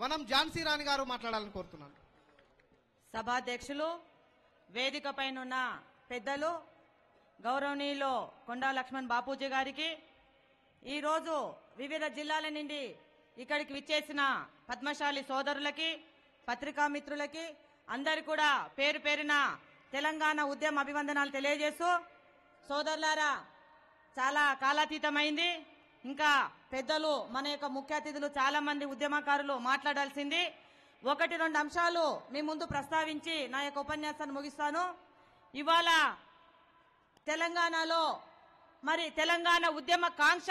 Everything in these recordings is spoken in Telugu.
వనం ఝాన్సీ రాణి గారు మాట్లాడాలని కోరుతున్నాను. సభాధ్యక్షులు, వేదిక పైనున్న పెద్దలు, గౌరవనీయులు కొండా లక్ష్మణ్ బాపూజీ గారికి, ఈరోజు వివిధ జిల్లాల నుండి ఇక్కడికి విచ్చేసిన పద్మశాలి సోదరులకి, పత్రికా మిత్రులకి అందరు కూడా పేరు పేరున తెలంగాణ ఉద్యమ అభివందనాలు తెలియజేస్తూ, సోదరులారా చాలా కాలాతీతమైంది. ఇంకా పెద్దలు మన యొక్క ముఖ్య అతిథులు చాలా మంది ఉద్యమకారులు మాట్లాడాల్సింది. 1-2 అంశాలు మీ ముందు ప్రస్తావించి నా యొక్క ఉపన్యాసాన్ని ముగిస్తాను. ఇవాళ తెలంగాణలో మరి తెలంగాణ ఉద్యమ కాంక్ష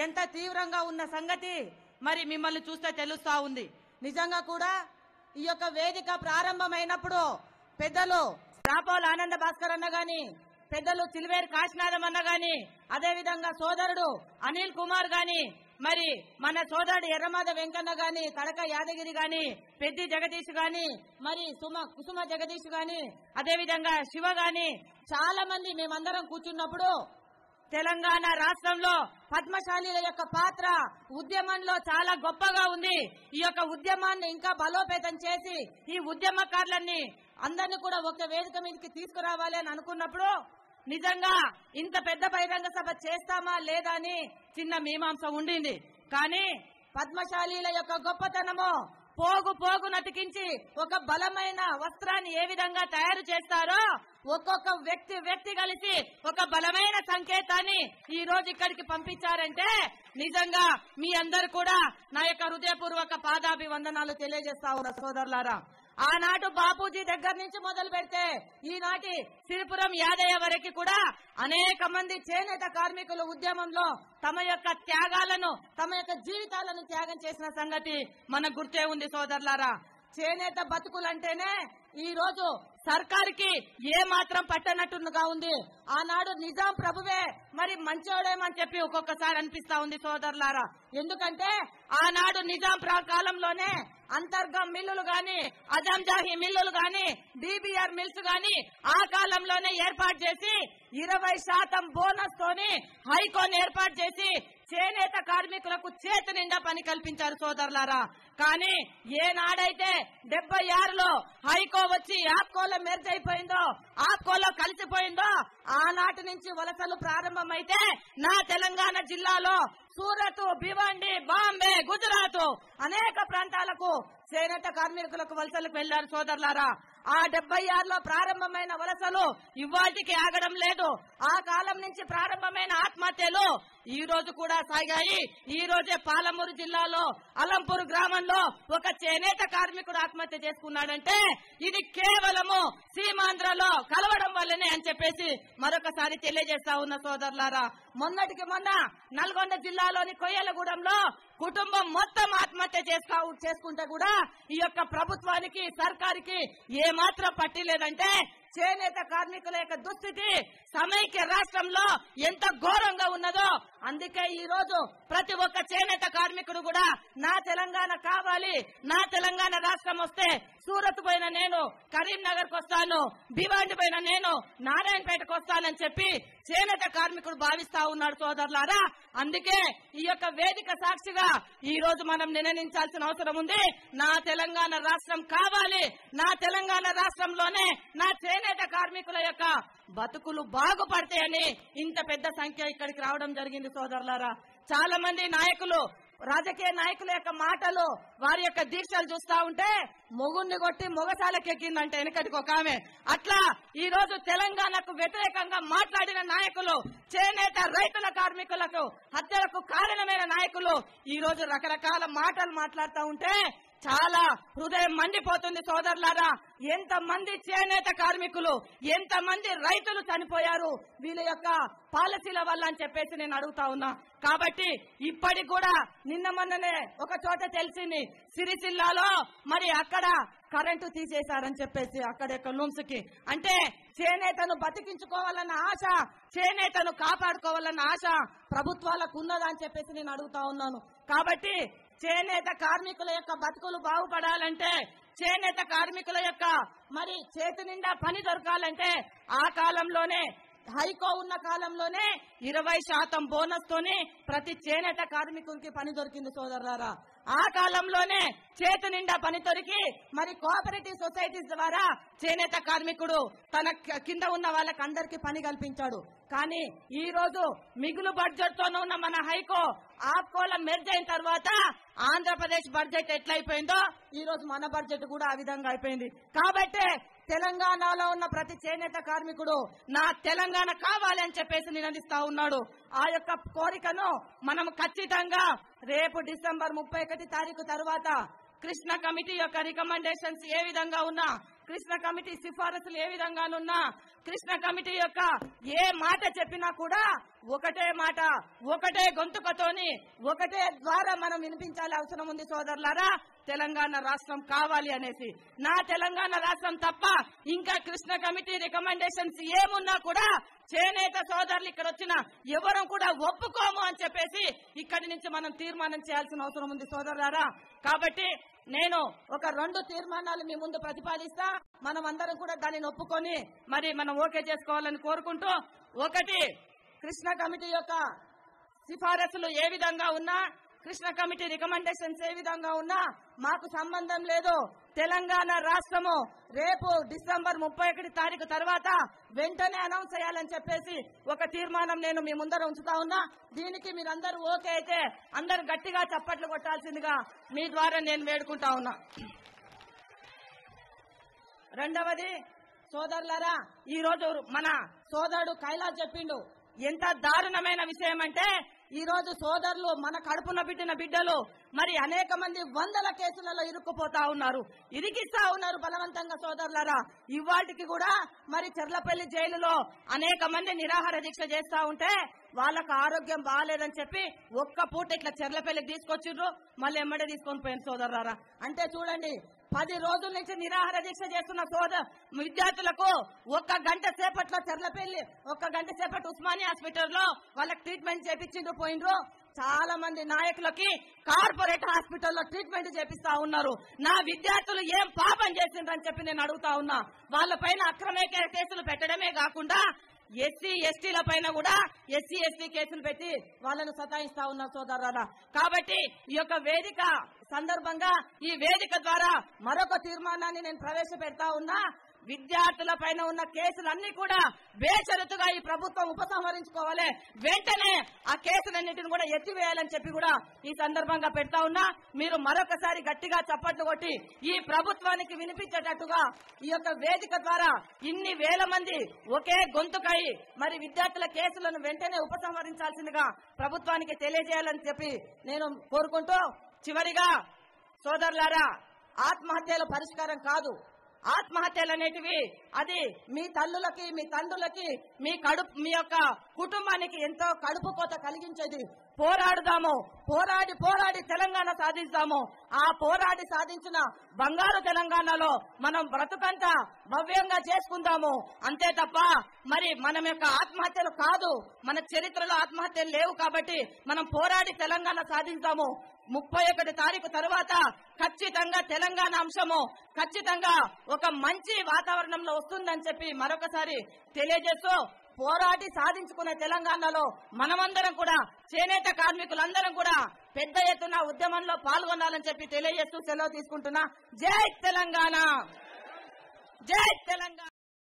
ఎంత తీవ్రంగా ఉన్న సంగతి మరి మిమ్మల్ని చూస్తే తెలుస్తా ఉంది. నిజంగా కూడా ఈ యొక్క వేదిక ప్రారంభమైనప్పుడు పెద్దలు రాపోల్ ఆనంద భాస్కర్ అన్న గాని, పెద్దలు చిల్వేరు కాశీనాథం అన్న గాని, అదేవిధంగా సోదరుడు అనిల్ కుమార్ గాని, మరి మన సోదరుడు ఎర్రమాద వెంకన్న గాని, తడక యాదగిరి గాని, పెద్ది జగదీష్ గాని, మరి కుసుమ జగదీష్ గాని, అదేవిధంగా శివ గాని, చాలా మంది మేమందరం కూర్చున్నప్పుడు తెలంగాణ రాష్ట్రంలో పద్మశాలీల యొక్క పాత్ర ఉద్యమంలో చాలా గొప్పగా ఉంది. ఈ యొక్క ఉద్యమాన్ని ఇంకా బలోపేతం చేసి ఈ ఉద్యమకారులన్నీ అందరినీ కూడా ఒక వేదిక మీదకి తీసుకురావాలి అని అనుకున్నప్పుడు నిజంగా ఇంత పెద్ద బహిరంగ సభ చేస్తామా లేదా అని చిన్న మీమాంస ఉండింది. కానీ పద్మశాలీల యొక్క గొప్పతనము పోగు పోగు నతికించి ఒక బలమైన వస్త్రాన్ని ఏ విధంగా తయారు చేస్తారో ఒక్కొక్క వ్యక్తి కలిసి ఒక బలమైన సంకేతాన్ని ఈ రోజు ఇక్కడికి పంపించారంటే నిజంగా మీ అందరు కూడా నా యొక్క హృదయపూర్వక పాదాభివందనాలు తెలియజేస్తా ఉన్నా సోదరులారా. ఆనాడు బాపూజీ దగ్గర నుంచి మొదలు పెడితే ఈనాటి సిరిపురం యాదయ్య వరకు కూడా అనేక మంది చేనేత కార్మికులు ఉద్యమంలో తమ యొక్క త్యాగాలను, తమ యొక్క జీవితాలను త్యాగం చేసిన సంగతి మనకు గుర్తే ఉంది సోదరులారా. చేనేత బతుకులంటేనే ఈ రోజు సర్కారుకి ఏ మాత్రం పట్టనట్టుగా ఉంది. ఆనాడు నిజాం ప్రభువే మరి మంచోడేమని చెప్పి ఒక్కొక్కసారి అనిపిస్తా ఉంది సోదరులారా. ఎందుకంటే ఆనాడు నిజాం కాలంలోనే అంతర్గం మిల్లులు గాని, అజంజాహి మిల్లులు గాని, డిబిఆర్ మిల్స్ గాని ఆ కాలంలోనే ఏర్పాటు చేసి 20% బోనస్ తోని హైకోని ఏర్పాటు చేసి చేనేత కార్మికులకు చేతి నిండా పని కల్పించారు సోదరులారా. కానీ ఏనాడైతే 76లో హైకో వచ్చి ఆప్కోలో మెర్జ్ అయిపోయిందో, ఆప్కోలో కలిసిపోయిందో ఆనాటి నుంచి వలసలు ప్రారంభమైతే నా తెలంగాణ జిల్లాలో సూరత్, భివండి, బాంబే, గుజరాత్ అనేక ప్రాంతాలకు చేనేత కార్మికులకు వలసలకు వెళ్లారు సోదరులారా. ఆ 76లో ప్రారంభమైన వలసలు ఇవాటికి ఆగడం లేదు. ఆ కాలం నుంచి ప్రారంభమైన ఆత్మహత్యలు ఈ రోజు కూడా సాగాయి. ఈ రోజే పాలమూరు జిల్లాలో అలంపూర్ గ్రామంలో ఒక చేనేత కార్మికుడు ఆత్మహత్య చేసుకున్నాడంటే ఇది కేవలము సీమాంధ్రలో కలవడం వల్లనే అని చెప్పేసి మరొకసారి తెలియజేస్తా ఉన్న సోదరులారా. మొన్నటికి మొన్న నల్గొండ జిల్లాలోని కొయ్యలగూడెంలో కుటుంబం మొత్తం ఆత్మహత్య చేసుకుంటే కూడా ఈ యొక్క ప్రభుత్వానికి, సర్కారుకి ఏ మాత్రం పట్టి లేదంటే చేనేత కార్మికుల యొక్క దుస్థితి సమైక్య రాష్ట్రంలో ఎంత ఘోరంగా ఉన్నదో అందుకే ఈ రోజు ప్రతి ఒక్క చేనేత కార్మికుడు కూడా నా తెలంగాణ కావాలి, నా తెలంగాణ రాష్ట్రం వస్తే సూరత్ పైన నేను కరీంనగర్కి వస్తాను, భివాండి పైన నేను నారాయణపేటకు వస్తానని చెప్పి చేనేత కార్మికుడు భావిస్తా ఉన్నాడు సోదరులారా. అందుకే ఈ యొక్క వేదిక సాక్షిగా ఈ రోజు మనం నిర్ణయించాల్సిన అవసరం ఉంది. నా తెలంగాణ రాష్ట్రం కావాలి, నా తెలంగాణ రాష్ట్రంలోనే నా చేనేత కార్మికుల యొక్క బతుకులు బాగుపడతాయని ఇంత పెద్ద సంఖ్య ఇక్కడికి రావడం జరిగింది సోదరులారా. చాలా మంది నాయకులు, రాజకీయ నాయకుల యొక్క మాటలు, వారి యొక్క దీక్షలు చూస్తా ఉంటే మొగుణ్ణి కొట్టి మొగసాలకెక్కిందంటే వెనకటికి ఒక ఆమె. అట్లా ఈ రోజు తెలంగాణకు వ్యతిరేకంగా మాట్లాడిన నాయకులు, చేనేత రైతుల కార్మికులకు హత్యలకు కారణమైన నాయకులు ఈ రోజు రకరకాల మాటలు మాట్లాడుతూ ఉంటే చాలా హృదయం మండిపోతుంది సోదరులారా. ఎంతమంది చేనేత కార్మికులు, ఎంతమంది రైతులు చనిపోయారు వీళ్ళ యొక్క పాలసీల వల్ల అని చెప్పేసి నేను అడుగుతా ఉన్నా. కాబట్టి ఇప్పటికి కూడా నిన్న మొన్ననే ఒక చోట తెలిసింది, సిరిసిల్లాలో మరి అక్కడ కరెంటు తీసేశారని చెప్పేసి అక్కడ యొక్క లూమ్స్ కి. అంటే చేనేతను బతికించుకోవాలన్న ఆశ, చేనేతను కాపాడుకోవాలన్న ఆశ ప్రభుత్వాలకు ఉన్నదా అని చెప్పేసి నేను అడుగుతా ఉన్నాను. కాబట్టి చేనేత కార్మికుల యొక్క బతుకులు బాగుపడాలంటే, చేనేత కార్మికుల యొక్క మరి చేతి నిండా పని దొరకాలంటే ఆ కాలంలోనే హైకో ఉన్న కాలంలోనే 20% బోనస్ తోని ప్రతి చేనేత కార్మికునికి పని దొరికింది సోదరులారా. ఆ కాలంలోనే చేతి నిండా పని దొరికి మరి కోఆపరేటివ్ సొసైటీస్ ద్వారా చేనేత కార్మికుడు తన కింద ఉన్న వాళ్ళకి అందరికీ పని కల్పించాడు. కానీ ఈ రోజు మిగులు బడ్జెట్ తోనే ఉన్న మన హైకో ఆప్కోల మెర్జ్ అయిన తర్వాత ఆంధ్రప్రదేశ్ బడ్జెట్ ఎట్లయిపోయిందో ఈ రోజు మన బడ్జెట్ కూడా ఆ విధంగా అయిపోయింది. కాబట్టి తెలంగాణలో ఉన్న ప్రతి చేనేత కార్మికుడు నా తెలంగాణ కావాలి అని చెప్పేసి నినదిస్తా ఉన్నాడు. ఆ యొక్క కోరికను మనం ఖచ్చితంగా రేపు డిసెంబర్ 31 తారీఖు తర్వాత కృష్ణ కమిటీ యొక్క రికమెండేషన్స్ ఏ విధంగా ఉన్నా, కృష్ణ కమిటీ సిఫారసులు ఏ విధంగానున్నా, కృష్ణ కమిటీ యొక్క ఏ మాట చెప్పినా కూడా ఒకటే మాట, ఒకటే గొంతుకతోని, ఒకటే ద్వారా మనం వినిపించాలి అవసరం ఉంది సోదరులారా. తెలంగాణ రాష్ట్రం కావాలి అనేసి, నా తెలంగాణ రాష్ట్రం తప్ప ఇంకా కృష్ణ కమిటీ రికమెండేషన్స్ ఏమున్నా కూడా చేనేత సోదరులు ఇక్కడ వచ్చిన ఎవరు కూడా ఒప్పుకోము అని చెప్పేసి ఇక్కడి నుంచి మనం తీర్మానం చేయాల్సిన అవసరం ఉంది సోదరులారా. కాబట్టి నేను ఒక 2 తీర్మానాలు మీ ముందు ప్రతిపాదిస్తా, మనం అందరం కూడా దానిని ఒప్పుకొని మరి మనం ఓకే చేసుకోవాలని కోరుకుంటూ, ఒకటి, కృష్ణ కమిటీ యొక్క సిఫారసులు ఏ విధంగా ఉన్నా, కృష్ణ కమిటీ రికమెండేషన్స్ ఏ విధంగా ఉన్నా మాకు సంబంధం లేదు. తెలంగాణ రాష్ట్రము రేపు డిసెంబర్ 31 తారీఖు తర్వాత వెంటనే అనౌన్స్ చేయాలని చెప్పేసి ఒక తీర్మానం నేను మీ ముందర ఉంచుతా ఉన్నా. దీనికి మీరందరూ ఓకే అయితే అందరూ గట్టిగా చప్పట్లు కొట్టాల్సిందిగా మీ ద్వారా నేను వేడుకుంటా ఉన్నా. రెండవది సోదరులారా, ఈ రోజు మన సోదరుడు కైలాస్ చెప్పిండు ఎంత దారుణమైన విషయం అంటే, ఈ రోజు సోదరులు మన కడుపున బిడ్డిన బిడ్డలు మరి అనేక మంది 100ల కేసులలో ఇరుక్కుపోతా ఉన్నారు, ఇరికిస్తా ఉన్నారు బలవంతంగా సోదరులారా. ఇవాటికి కూడా మరి చెర్లపల్లి జైలులో అనేక మంది నిరాహార దీక్ష చేస్తా ఉంటే వాళ్ళకు ఆరోగ్యం బాగాలేదని చెప్పి ఒక్క పూట ఇట్లా చెర్లపల్లికి తీసుకొచ్చిర్రు, మళ్ళీ ఎమ్మడే తీసుకొని పోయిన సోదరులారా. అంటే చూడండి, 10 రోజుల నుంచి నిరాహార దీక్ష చేస్తున్న విద్యార్థులకు 1 గంట సేపట్లో చెర్లపల్లి, 1 గంట సేపటి ఉస్మానియా హాస్పిటల్లో వాళ్ళకి ట్రీట్మెంట్ చేపించిండ్రు పోయిండ్రు. చాలా మంది నాయకులకి కార్పొరేట్ హాస్పిటల్లో ట్రీట్మెంట్ చేపిస్తా ఉన్నారు. నా విద్యార్థులు ఏం పాపం చేసిండ్రని చెప్పి నేను అడుగుతా ఉన్నా. వాళ్ళపైన అక్రమ కేసులు పెట్టడమే కాకుండా ఎస్సీ ఎస్టీల పైన కూడా ఎస్సీ ఎస్టీ కేసులు పెట్టి వాళ్ళను సతాయిస్తా ఉన్నారు సోదరులారా. కాబట్టి ఈ యొక్క వేదిక సందర్భంగా ఈ వేదిక ద్వారా మరొక తీర్మానాన్ని నేను ప్రవేశపెడతా ఉన్నా. విద్యార్థుల పైన ఉన్న కేసులన్నీ కూడా బేషరతుగా ఈ ప్రభుత్వం ఉపసంహరించుకోవాలి, వెంటనే ఆ కేసులన్నింటిని కూడా ఎత్తివేయాలని చెప్పి కూడా ఈ సందర్భంగా పెడతా ఉన్నా. మీరు మరొకసారి గట్టిగా చప్పట్లు కొట్టి ఈ ప్రభుత్వానికి వినిపించేటట్టుగా ఈ యొక్క వేదిక ద్వారా ఇన్ని వేల మంది ఒకే గొంతుకై మరి విద్యార్థుల కేసులను వెంటనే ఉపసంహరించాల్సిందిగా ప్రభుత్వానికి తెలియజేయాలని చెప్పి నేను కోరుకుంటూ, చివరిగా సోదరులారా, ఆత్మహత్యల పరిష్కారం కాదు. ఆత్మహత్యలు అనేటివి అది మీ తల్లులకి, మీ తండ్రులకి, మీ యొక్క కుటుంబానికి ఎంతో కడుపు కోత కలిగించేది. పోరాడుదాము, పోరాడి తెలంగాణ సాధిస్తాము. ఆ పోరాడి సాధించిన బంగారు తెలంగాణలో మనం బ్రతుకంతా భవ్యంగా చేసుకుందాము. అంతే తప్ప మరి మనం యొక్క ఆత్మహత్యలు కాదు, మన చరిత్రలో ఆత్మహత్యలు లేవు. కాబట్టి మనం పోరాడి తెలంగాణ సాధిస్తాము. 31 తారీఖు తర్వాత ఖచ్చితంగా తెలంగాణ అంశము ఖచ్చితంగా ఒక మంచి వాతావరణంలో వస్తుందని చెప్పి మరొకసారి తెలియజేస్తూ, పోరాటి సాధించుకునే తెలంగాణలో మనమందరం కూడా చేనేత కార్మికులందరం కూడా పెద్ద ఎత్తున ఉద్యమంలో పాల్గొనాలని చెప్పి తెలియజేస్తూ సెలవు తీసుకుంటున్నా. జై తెలంగాణ, జై తెలంగాణ.